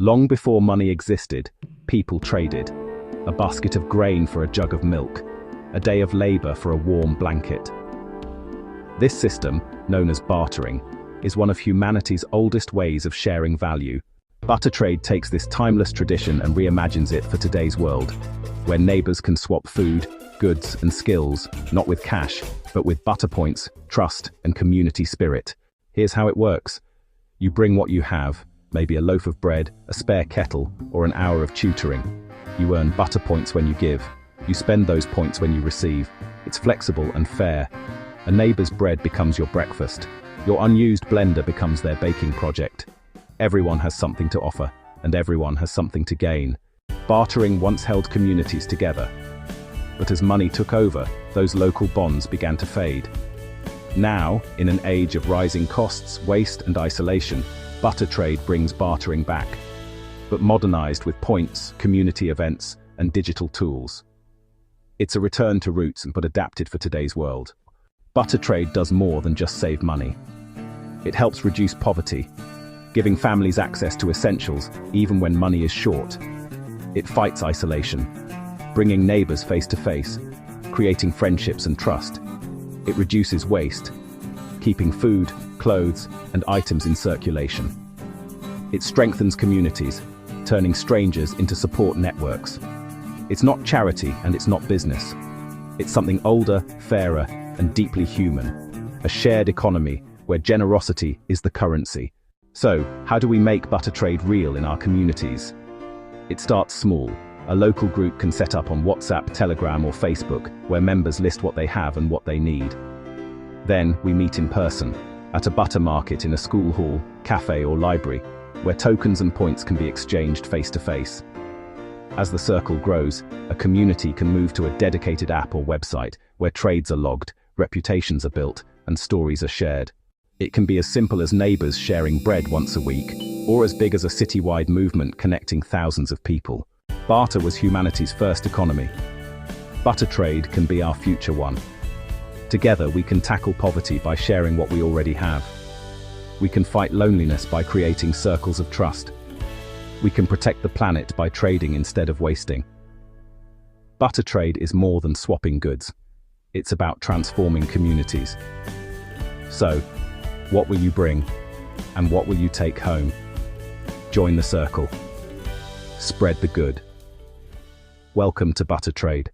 Long before money existed, people traded. A basket of grain for a jug of milk, a day of labor for a warm blanket. This system, known as bartering, is one of humanity's oldest ways of sharing value. Butter trade takes this timeless tradition and reimagines it for today's world, where neighbors can swap food, goods, and skills, not with cash, but with butter points, trust, and community spirit. Here's how it works. You bring what you have, maybe a loaf of bread, a spare kettle, or an hour of tutoring. You earn butter points when you give. You spend those points when you receive. It's flexible and fair. A neighbor's bread becomes your breakfast. Your unused blender becomes their baking project. Everyone has something to offer, and everyone has something to gain. Bartering once held communities together. But as money took over, those local bonds began to fade. Now, in an age of rising costs, waste, and isolation, butter trade brings bartering back, but modernized with points, community events, and digital tools. It's a return to roots but adapted for today's world. Butter trade does more than just save money. It helps reduce poverty, giving families access to essentials even when money is short. It fights isolation, bringing neighbors face to face, creating friendships and trust. It reduces waste, keeping food, clothes, and items in circulation. It strengthens communities, turning strangers into support networks. It's not charity and it's not business. It's something older, fairer, and deeply human. A shared economy where generosity is the currency. So, how do we make butter trade real in our communities? It starts small. A local group can set up on WhatsApp, Telegram, or Facebook, where members list what they have and what they need. Then, we meet in person, at a butter market in a school hall, cafe, or library, where tokens and points can be exchanged face to face. As the circle grows, a community can move to a dedicated app or website where trades are logged, reputations are built, and stories are shared. It can be as simple as neighbors sharing bread once a week, or as big as a citywide movement connecting thousands of people. Barter was humanity's first economy. Butter trade can be our future one. Together we can tackle poverty by sharing what we already have. We can fight loneliness by creating circles of trust. We can protect the planet by trading instead of wasting. Butter trade is more than swapping goods. It's about transforming communities. So, what will you bring? And what will you take home? Join the circle. Spread the good. Welcome to Butter Trade.